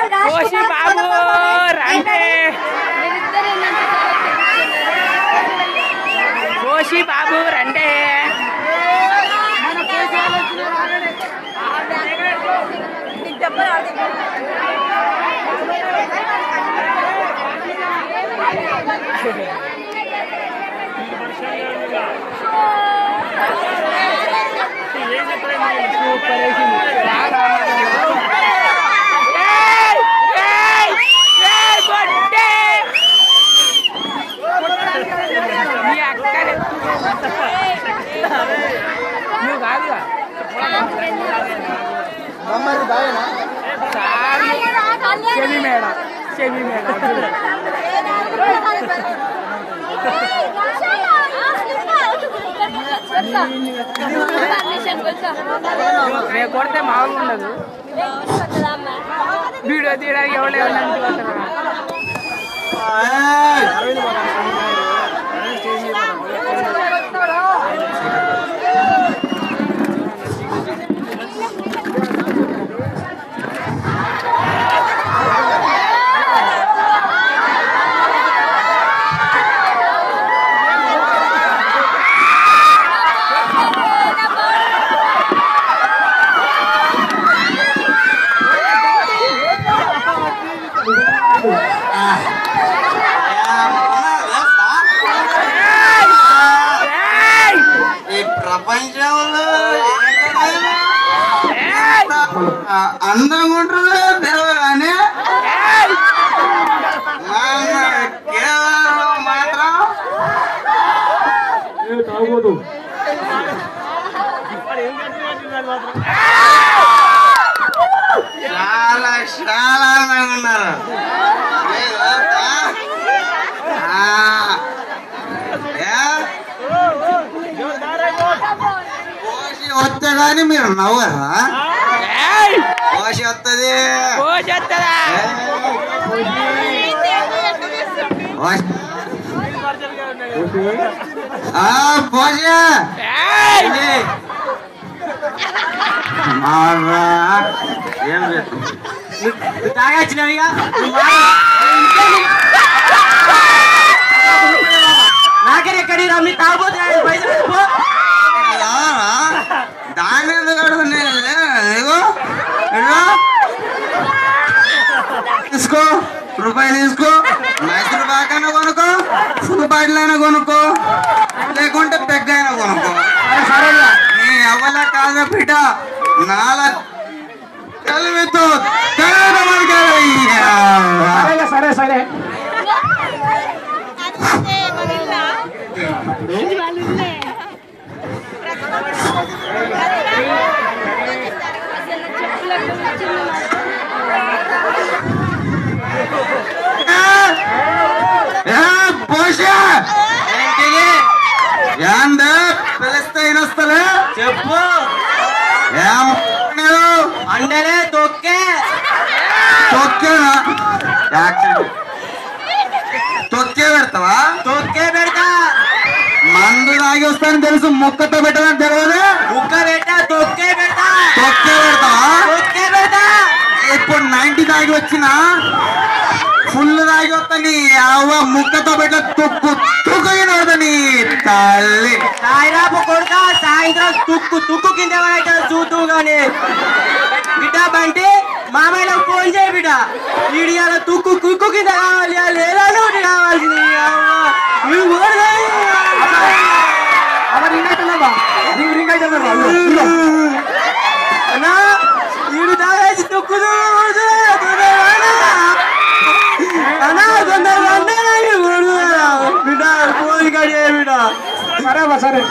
కోసి బాబు రండి కోసి బాబు రండి నేను కొడితే మామూలు ఉండదు వీడియో తీయడానికి ఎవరు ప్రపంచంలో అందంగా ఉంటుందో తెలియదు కానీ కేవలం మాత్రం చాలా చాలా అందంగా ఉన్నారు. వస్తే గాని మీరు నవ్వరా? కోసి వస్తుంది ఏం లేదు తాగచ్చినవిగా నాకే ఎక్కడి రమ్మి తాగపోతే పైసలు దాని ఎందుకు అడుగుతున్నాయి? తీసుకో రూపాయలు తీసుకో, మైసూరు బాకైనా కొనుక్కో, ఫుల్ బాటిల్ అయినా కొనుక్కో, లేకుంటే పెగ్గ అయినా కొనుక్కో. నీ అవ్వల కాదా బిడ్డ నాలా కలివితో సరే సరే పిలుస్తాయినొస్తలే చెప్పు అండలే తొక్కే తొక్కేనా తొక్కే పెడతావా? తొక్కే పెడతా. మందు తాగి వస్తానని తెలుసు, ముక్కతో పెట్టదని తెలియదు. ముక్క పెట్టా తొక్కే పెడతా. తొక్కే పెడతావా? తొక్కే పెడతా. ఇప్పుడు 90 తాగి వచ్చిన ఫుల్ తాగి వస్తా నీ అవ్వ ముక్కతో పెట్ట తుక్కు తుక్కుని పెడతా నీ తల్లి. సాయిరాపు కొడుక సాయంత్రం తుక్కు తుక్కు కింద ఎవరైతే చూతూ గాని బిడ్డ బంటి మామయ్యలకు ఫోన్ చేయి బిడ్డ. వీడియాల తుక్కు కుక్కు కింద కావాలి లేదా ఒకటి కావాల్సింది. వీడు తాగేసి తుక్కు అన్నా తొందరగా బిడ్డ ఫోన్ కడి బిడ్డ. సరే సరే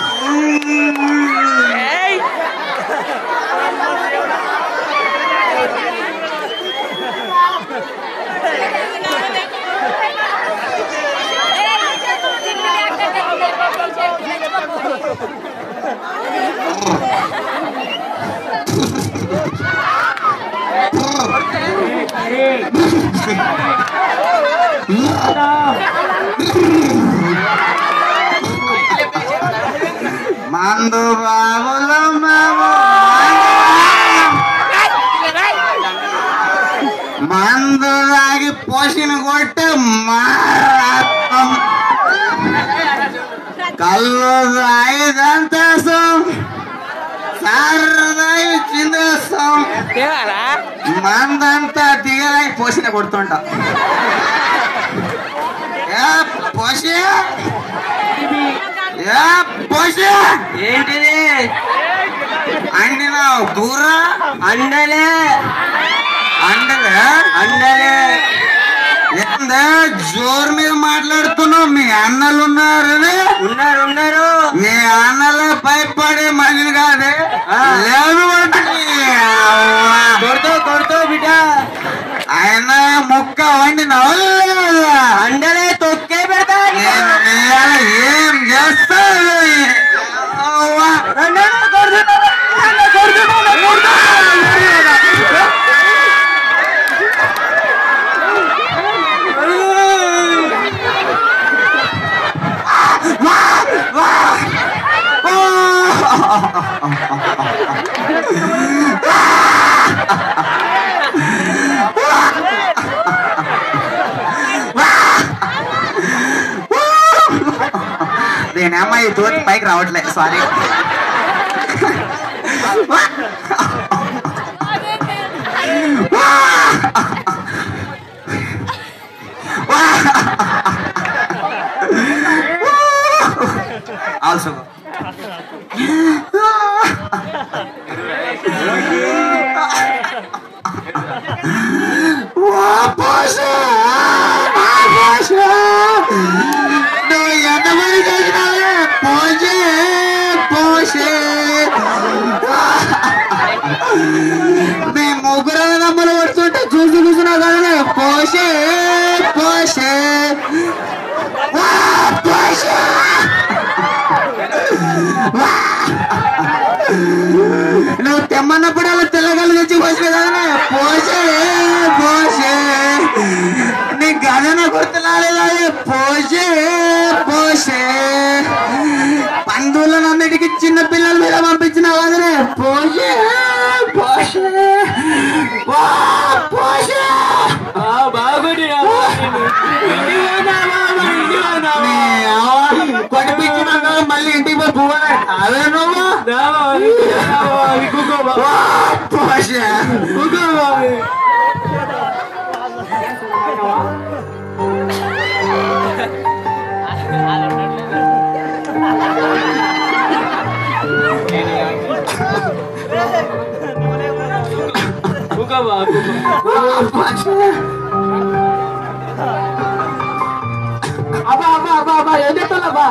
మందు బాబుల మందు తాగి పోషణ కొట్టి మారాత్తం కళ్ళు తాగి దంతేస్తాం సారదాయి చిందేస్తాం మందంతా దిగలాగి పోషణ కొడుతుంటా ఏంటిది అండినా దూర అండలే అండలే అండలే ఎంత జోరు మీద మాట్లాడుతున్నావు మీ అన్నలు ఉన్నారని ఉన్నారు మీ అన్నలే భయపడే మనిషి కాదే లేదు కొడుతూ బిడ్డ ఆయన ముక్క వండిన అండలే తొక్కే పెడతా ఏం చేస్తాడు నేనేమ్మా ఈ తోటి పైకి రావట్లే సారీ ఆల్సో నువ్వు ఎంతమంది చేసినావే పోషే పోషే నీ ముగ్గురు నమ్మలు పడుతుంటే చూసి కూర్చున్నావు కదా పోషే పోషే పోషే నువ్వు తెమ్మన్నప్పుడు అలా తెల్లగలు తెచ్చి పోసే కదా పోసే పోసే నీ గదన గుర్తులాలేదా పోసే పోసే పందువులన్నిటికీ చిన్న పిల్లల మీద పంపించిన కదనే పోసే పోసే పోసే కొట్టిపించినాక మళ్ళీ ఇంటికి పోయి పువ్వాలి అదే నువ్వు పోసే అబ్బా అబ్బా అబ్బా అబ్బా ఏం చెప్తావా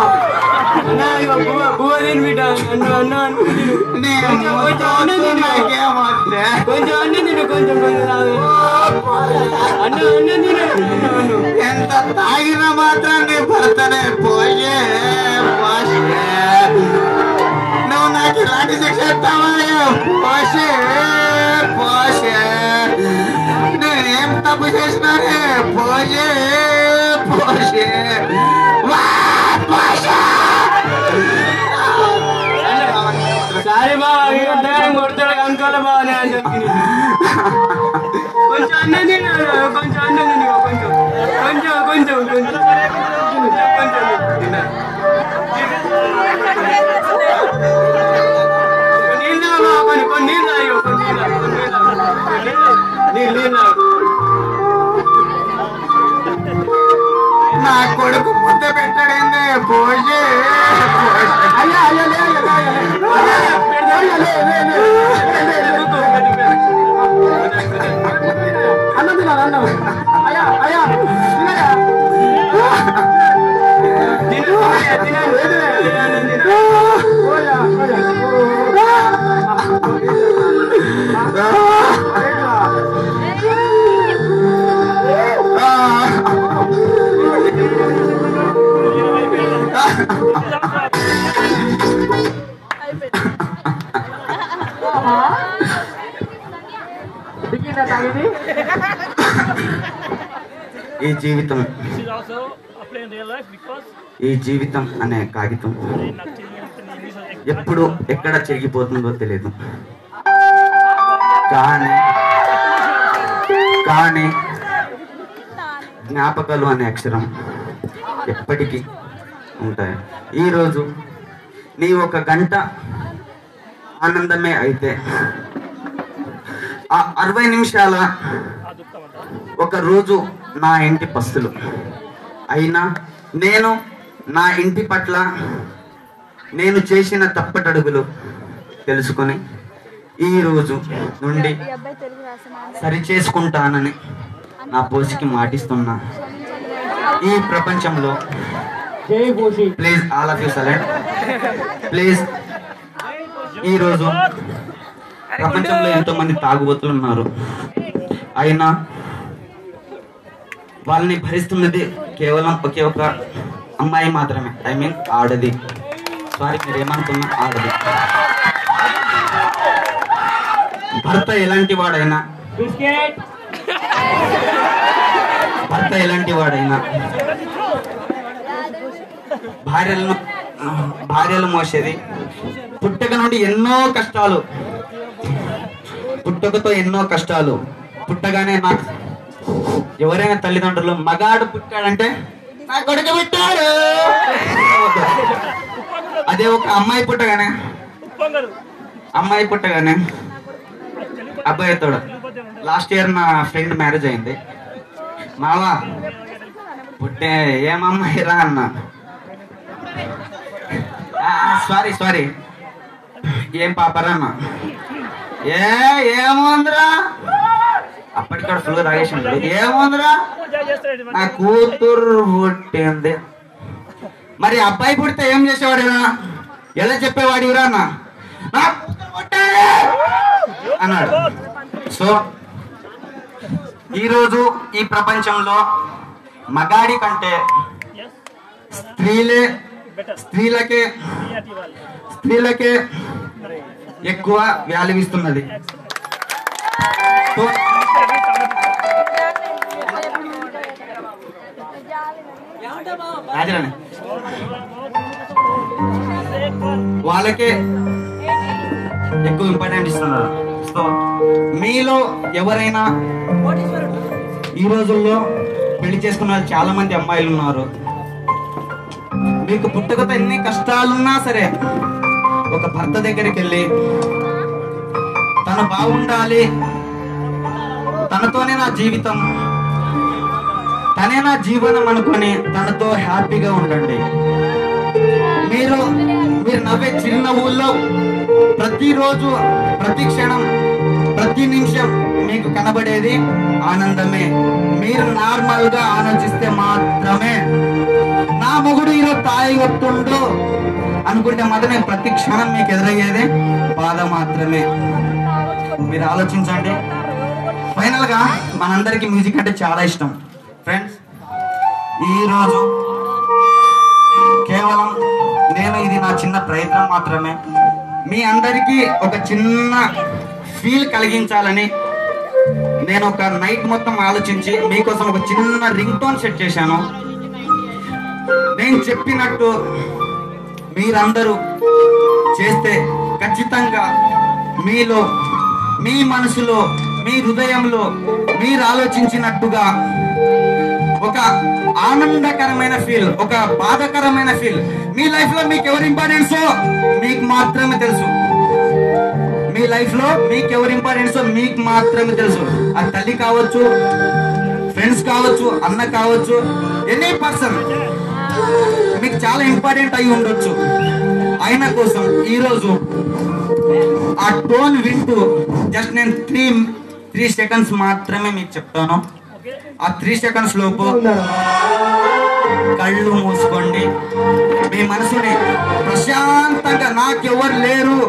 ఎంత తాగినా మాత్రం నీ భర్తనే పోయే నువ్వు నాకు ఇలాంటి శిక్ష ఇస్తావా పోషే పోషే నేనేం తప్పు చేసినానే పోషే పోషే సారీ బాబా కొడతాడు అనుకోలే బాబా నేను చెప్పింది కొంచెం అన్నం తిన్నాను కొంచెం అన్నం తిన్నా కొంచెం కొంచెం కొంచెం కొంచెం నీళ్ళు కొన్ని కొన్ని నీళ్ళు అయ్యో కొన్ని నీళ్ళు నా కొడుకు ముద్ద పెట్టడింది పోషే అయ్యా అయ్యా అన్నం తినాలి అన్నం అయ్యా అయ్యా ఈ జీవితం అనే కాగితం ఎప్పుడు ఎక్కడ చెరిగిపోతుందో తెలియదు. కానీ జ్ఞాపకాలు అనే అక్షరం ఎప్పటికీ ఉంటాయి. ఈరోజు నీ ఒక గంట ఆనందమే అయితే ఆ 60 నిమిషాల ఒక రోజు నా ఇంటి పస్తులు అయినా నేను నా ఇంటి పట్ల నేను చేసిన తప్పటడుగులు తెలుసుకొని ఈ రోజు నుండి సరి చేసుకుంటానని నా పోసికి మాటిస్తున్నా. ఈ ప్రపంచంలో please all of you silent please. ఈరోజు ప్రపంచంలో ఎంతో మంది తాగుబోతులు ఉన్నారు. అయినా వాళ్ళని భరిస్తున్నది కేవలం ఒకే ఒక అమ్మాయి మాత్రమే. ఐ మీన్ ఆడది. సారీ, మీరు ఏమనుకున్నా ఆడది. భర్త ఎలాంటి వాడైనా భార్యలు మోసేది పుట్టక నుండి ఎన్నో కష్టాలు, పుట్టకతో ఎన్నో కష్టాలు. పుట్టగానే నాకు ఎవరైనా తల్లిదండ్రులు మగాడు పుట్టాడంటే నా కొడుకు పుట్టాడు. అదే ఒక అమ్మాయి పుట్టగానే అబ్బాయి అవుతాడు. లాస్ట్ ఇయర్ నా ఫ్రెండ్ మ్యారేజ్ అయింది. మావా పుట్టే ఏమమ్మాయి రా అన్న. సారీ ఏం పాపరా అన్న. ఏముందిరా అప్పటికాడ ఫుల్ తాగేసి ఉంటాడు. ఏముందిరా నా కూతురు పుట్టింది. మరి అబ్బాయి పుడితే ఏం చేసేవాడిరా, ఎలా చెప్పేవాడిరా అన్న. నా కూతురు పుట్టాడు అన్నాడు. సో ఈరోజు ఈ ప్రపంచంలో మగాడి కంటే స్త్రీలకే ఎక్కువ వాల్యూ ఇస్తున్నది. వాళ్ళకే ఎక్కువ ఇంపార్టెంట్ ఇస్తున్నారు. సో మీలో ఎవరైనా ఈ రోజుల్లో పెళ్లి చేసుకున్న చాలా మంది అమ్మాయిలు ఉన్నారు. మీకు పుట్టుకతో ఎన్ని కష్టాలున్నా సరే ఒక భర్త దగ్గరికి వెళ్ళి తను బాగుండాలి, తనతోనే నా జీవితం, తనే నా జీవనం అనుకొని తనతో హ్యాపీగా ఉండండి. మీరు నవ్వే చిరునవ్వుల్లో ప్రతిరోజు, ప్రతి క్షణం, ప్రతి నిమిషం మీకు కనబడేది ఆనందమే. మీరు నార్మల్ గా ఆలోచిస్తే మాత్రమే నా మొగుడు ఈరోజు తాయి కొట్టుండు అనుకుంటే మాత్రమే ప్రతి క్షణం మీకు ఎదురయ్యేది బాధ మాత్రమే. మీరు ఆలోచించండి. ఫైనల్ గా మనందరికీ మ్యూజిక్ అంటే చాలా ఇష్టం ఫ్రెండ్స్. ఈరోజు కేవలం ఇది నా చిన్న ప్రయత్నం మాత్రమే. మీ అందరికీ ఒక చిన్న ఫీల్ కలిగించాలని నేను ఒక నైట్ మొత్తం ఆలోచించి మీకోసం ఒక చిన్న రింగ్ టోన్ సెట్ చేశాను. నేను చెప్పినట్టు మీరందరూ చేస్తే ఖచ్చితంగా మీలో, మీ మనసులో, మీ హృదయంలో మీరు ఆలోచించినట్టుగా ఒక ఆనందకరమైన ఫీల్, ఒక బాధాకరమైన ఫీల్, మీ లైఫ్ లో మీకు ఎవరు ఇంపార్టెన్సో మీకు మాత్రమే తెలుసు. మీ లైఫ్ లో మీకు ఎవరు ఇంపార్టెన్సో మీకు మాత్రమే తెలుసు. ఆ తల్లి కావచ్చు, ఫ్రెండ్స్ కావచ్చు, అన్న కావచ్చు, ఎనీ పర్సన్ మీకు చాలా ఇంపార్టెంట్ అయి ఉండొచ్చు. ఆయన కోసం ఈరోజు ఆ టోన్ వింటూ జస్ట్ నేను 3 సెకండ్స్ మాత్రమే మీకు చెప్తాను. ఆ 3 సెకండ్స్ లోపు కళ్ళు మూసుకోండి. మీ మనసుని ప్రశాంతంగా, నాకెవరు లేరు,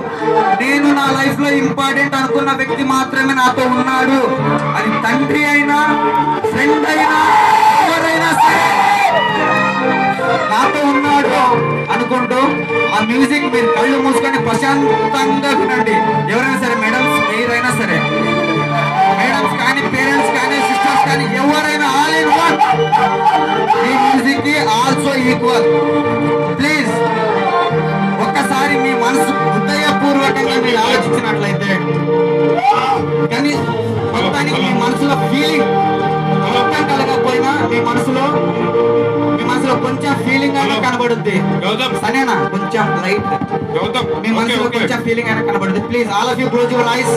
నేను నా లైఫ్ లో ఇంపార్టెంట్ అనుకున్న వ్యక్తి మాత్రమే నాతో ఉన్నాడు, అది తండ్రి అయినా ఫ్రెండ్ అయినా ఎవరైనా సరే నాతో ఉన్నాడు అనుకుంటూ ఆ మ్యూజిక్ మీరు కళ్ళు మూసుకొని ప్రశాంతంగా వినండి. ఎవరైనా సరే మేడమ్స్, మీరైనా సరే, మేడమ్స్ కానీ, పేరెంట్స్ కానీ, సిస్టర్స్ కానీ, ఎవరైనా ఆల్ ఇన్ వన్. ఈ మ్యూజిక్ కి ఆల్సో ఈక్వల్. ప్లీజ్ ఒక్కసారి మీ మనసు హృదయపూర్వకంగా మీరు ఆలోచించినట్లయితే, కానీ మొత్తానికి మీ మనసులో ఫీలింగ్ మనసులో కొంచెం ఫీలింగ్ అయినా కనబడుద్ది. సరేనా? కొంచెం లైట్ మీ మనసులో కొంచెం ఫీలింగ్ అయినా కనబడుద్ది. Please all of you close your eyes.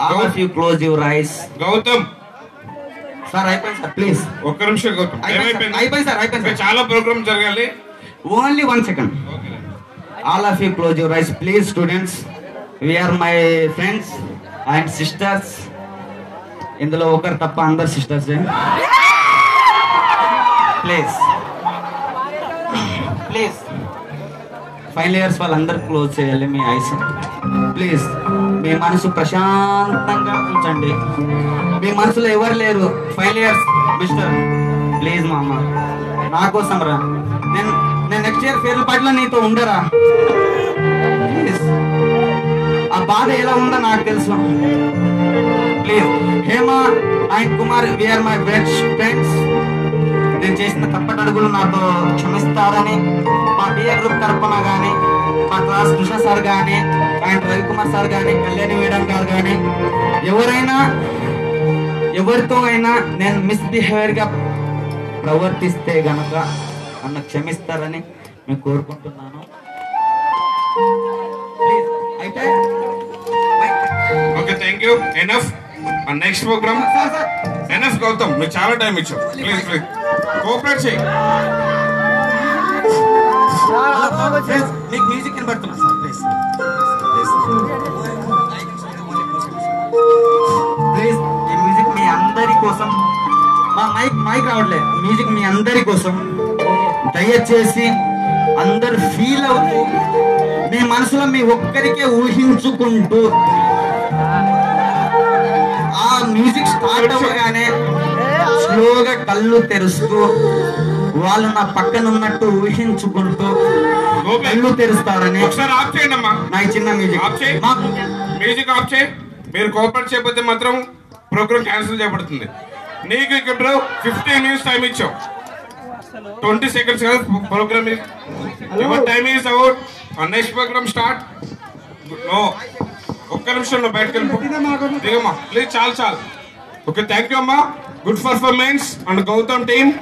All of you close your eyes. Gautam sir అయిపోయింది సార్, ప్లీజ్ ఒక్క నిమిషం. గౌతమ్ అయిపోయింది సార్, అయిపోయింది సార్. చాలా ప్రోగ్రామ్ జరగాలి. Only 1 second. All of you close your eyes please. Students, we are my friends and sisters. ఇందులో ఒకరు తప్ప అందరు sisters. Please please final years వాళ్ళందరూ క్లోజ్ చేయాలి మీ ఐస్. ప్లీజ్ మీ మనసు ప్రశాంతంగా ఉంచండి. మీ మనసులో ఎవరు లేరు. ఫైనల్ ఇయర్స్ మిస్టర్, ప్లీజ్ మా అమ్మ నా కోసం రా. నేను నెక్స్ట్ ఇయర్ ఫేర్ల పాటలో నీతో ఉండరా ప్లీజ్. ఆ బాధ ఎలా ఉందో నాకు తెలుసు. Please Hema and Kumar, we are my best friends. నేను చేసిన తప్పటి అడుగులు నాతో క్షమిస్తారని మా బిఏ గ్రూప్ తరఫున కానీ, మా క్లాస్ కృష్ణ సార్ కానీ, అండ్ రవికుమార్ సార్ కానీ, కళ్యాణి మేడం గారు కానీ, ఎవరితో అయినా నేను మిస్బిహేవియర్ గా ప్రవర్తిస్తే గనక నన్ను క్షమిస్తారని నేను కోరుకుంటున్నాను. ప్లీజ్ అయితే okay, thank you. Enough. Next programme enough. Gautam నువ్వు చాలా టైం ఇచ్చావు. ప్లీజ్ ప్లీజ్ కోఆపరేట్ చేయి. మీకు మ్యూజిక్ వినబడుతున్నా సార్, ప్లీజ్ ప్లీజ్. ఈ మ్యూజిక్ మీ అందరి కోసం. మా మైక్ రావట్లేదు. మ్యూజిక్ మీ అందరి కోసం. దయచేసి అందరు ఫీల్ అవుతూ మీ మనసులో మీ ఒక్కరికే ఊహించుకుంటూ ఆ మ్యూజిక్ స్టార్ట్ అవ్వగానే స్లోగా కళ్ళు తెరుస్తూ వాళ్ళు నా పక్కన ఉన్నట్టు ఊహించుకుంటూ కళ్ళు తెరుస్తారని. ఒకసారి ఆఫ్ చేయండి అమ్మా. నా చిన్న మ్యూజిక్ ఆఫ్ చేయి. మ్యూజిక్ ఆఫ్ చేయి. మీరు కోఆపరేట్ చేయకపోతే మాత్రం ప్రోగ్రామ్ క్యాన్సిల్ చేయబడుతుంది. నీకు ఇక్కడ 15 minutes టైం ఇచ్చావు. 20 seconds కదా programme. Your time is out. Next programme start. No, ఒక్క నిమిషం నువ్వు బయటకు వెళ్ళిపో. దిగమ్మా ప్లీజ్. చాలు. ఓకే, థ్యాంక్ యూ అమ్మా. Good performance and Gautam team.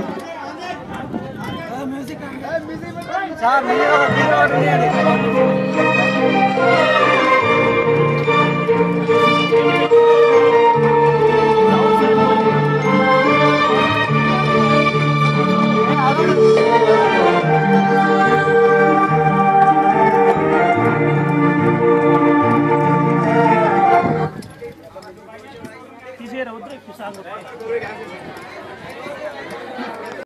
తీసేరా వద్దు సాంగ్